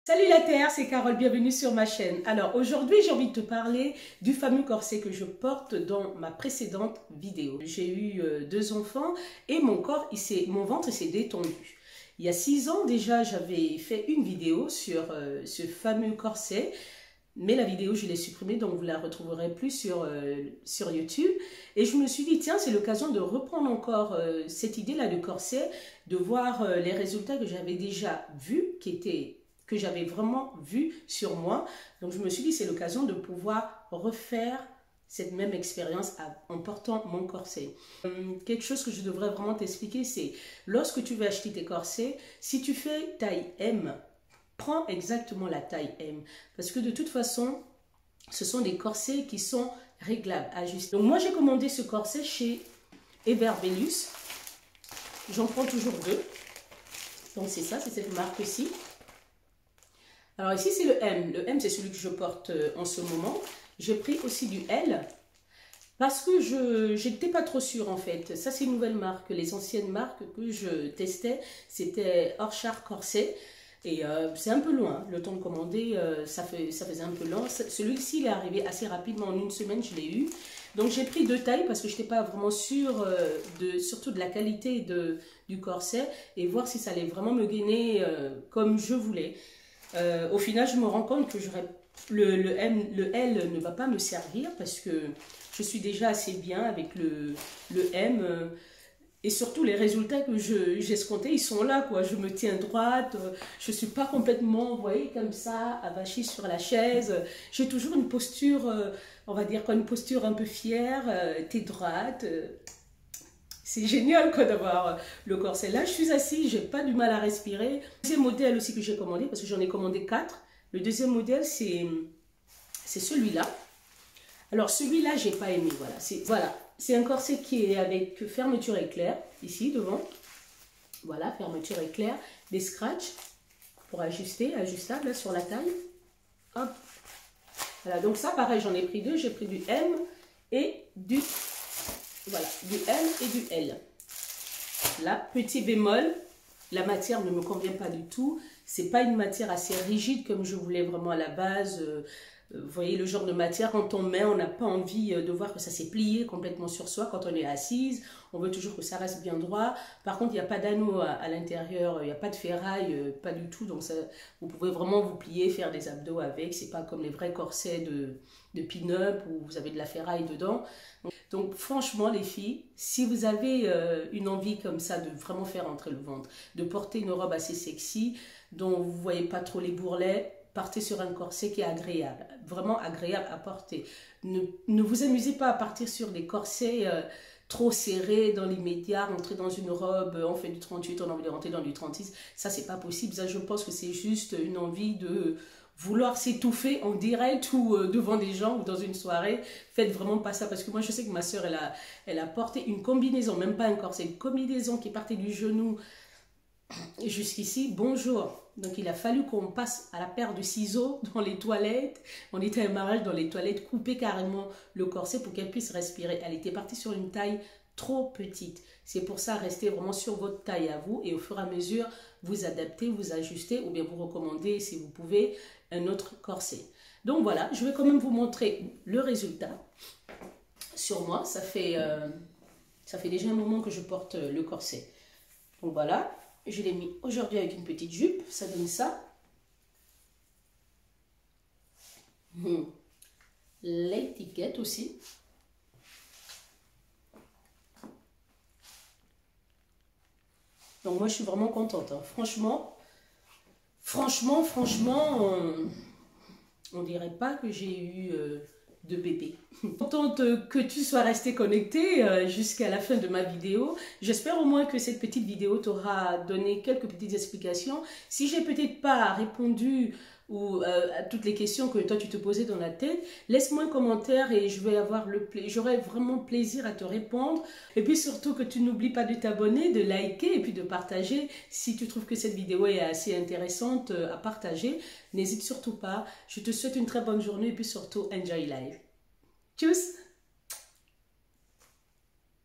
Salut la Terre, c'est Carole, bienvenue sur ma chaîne. Alors aujourd'hui j'ai envie de te parler du fameux corset que je porte dans ma précédente vidéo. J'ai eu 2 enfants et mon ventre s'est détendu. Il y a 6 ans déjà j'avais fait une vidéo sur ce fameux corset. Mais la vidéo, je l'ai supprimée, donc vous ne la retrouverez plus sur YouTube. Et je me suis dit, tiens, c'est l'occasion de reprendre encore cette idée-là de corset, de voir les résultats que j'avais déjà vus, que j'avais vraiment vus sur moi. Donc je me suis dit, c'est l'occasion de pouvoir refaire cette même expérience en portant mon corset. Quelque chose que je devrais vraiment t'expliquer, c'est lorsque tu veux acheter tes corsets, si tu fais taille M, prends exactement la taille M. Parce que de toute façon, ce sont des corsets qui sont réglables, ajustables. Donc moi, j'ai commandé ce corset chez Everbellus. J'en prends toujours 2. Donc c'est ça, c'est cette marque-ci. Alors ici, c'est le M. Le M, c'est celui que je porte en ce moment. J'ai pris aussi du L. Parce que je n'étais pas trop sûre en fait. Ça, c'est une nouvelle marque. Les anciennes marques que je testais, c'était Orchard Corset. Et c'est un peu loin, le temps de commander, ça faisait un peu lent. Celui-ci, il est arrivé assez rapidement, en une semaine, je l'ai eu. Donc j'ai pris 2 tailles parce que je n'étais pas vraiment sûre, surtout de la qualité du corset, et voir si ça allait vraiment me gainer comme je voulais. Au final, je me rends compte que le L ne va pas me servir parce que je suis déjà assez bien avec le M. Et surtout, les résultats que j'escomptais, ils sont là, quoi. Je me tiens droite, je ne suis pas complètement, vous voyez, comme ça, avachie sur la chaise. J'ai toujours une posture, on va dire quoi, une posture un peu fière, t'es droite. C'est génial, quoi, d'avoir le corset. Là, je suis assise, j'ai pas du mal à respirer. Le deuxième modèle aussi que j'ai commandé, parce que j'en ai commandé 4. Le deuxième modèle, c'est celui-là. Alors, celui-là, j'ai pas aimé, voilà. C'est un corset qui est avec fermeture éclair, ici, devant. Voilà, fermeture éclair. Des scratchs pour ajustable là, sur la taille. Hop. Voilà, donc ça, pareil, j'en ai pris 2. J'ai pris du M et du... Voilà, du M et du L. Là, petit bémol, la matière ne me convient pas du tout. C'est pas une matière assez rigide comme je voulais vraiment à la base. Vous voyez le genre de matière, quand on met, on n'a pas envie de voir que ça s'est plié complètement sur soi. Quand on est assise, on veut toujours que ça reste bien droit. Par contre, il n'y a pas d'anneau à l'intérieur, il n'y a pas de ferraille, pas du tout. Donc, ça, vous pouvez vraiment vous plier, faire des abdos avec. C'est pas comme les vrais corsets de pin-up où vous avez de la ferraille dedans. Donc, franchement, les filles, si vous avez une envie comme ça de vraiment faire entrer le ventre, de porter une robe assez sexy, dont vous ne voyez pas trop les bourrelets, partez sur un corset qui est agréable, vraiment agréable à porter. Ne vous amusez pas à partir sur des corsets trop serrés dans l'immédiat, rentrer dans une robe, on fait du 38, on a envie de rentrer dans du 36. Ça, c'est pas possible. Ça, je pense que c'est juste une envie de vouloir s'étouffer en direct ou devant des gens ou dans une soirée. Faites vraiment pas ça, parce que moi, je sais que ma soeur, elle a porté une combinaison, même pas un corset, une combinaison qui partait du genou jusqu'ici. Bonjour. Donc il a fallu qu'on passe à la paire de ciseaux dans les toilettes. On était à un mariage dans les toilettes, couper carrément le corset pour qu'elle puisse respirer. Elle était partie sur une taille trop petite. C'est pour ça, restez vraiment sur votre taille à vous et au fur et à mesure, vous adaptez, vous ajustez ou bien vous recommandez, si vous pouvez, un autre corset. Donc voilà, je vais quand même vous montrer le résultat sur moi. Ça fait déjà un moment que je porte le corset. Donc voilà. Je l'ai mis aujourd'hui avec une petite jupe, ça donne ça. L'étiquette aussi. Donc moi je suis vraiment contente, hein. Franchement, on dirait pas que j'ai eu de bébé. Contente que tu sois resté connecté jusqu'à la fin de ma vidéo. J'espère au moins que cette petite vidéo t'aura donné quelques petites explications. Si j'ai peut-être pas répondu à toutes les questions que toi tu te posais dans la tête, laisse-moi un commentaire et j'aurai vraiment plaisir à te répondre. Et puis surtout que tu n'oublies pas de t'abonner, de liker et puis de partager. Si tu trouves que cette vidéo est assez intéressante à partager, n'hésite surtout pas. Je te souhaite une très bonne journée et puis surtout enjoy life. Tchuss!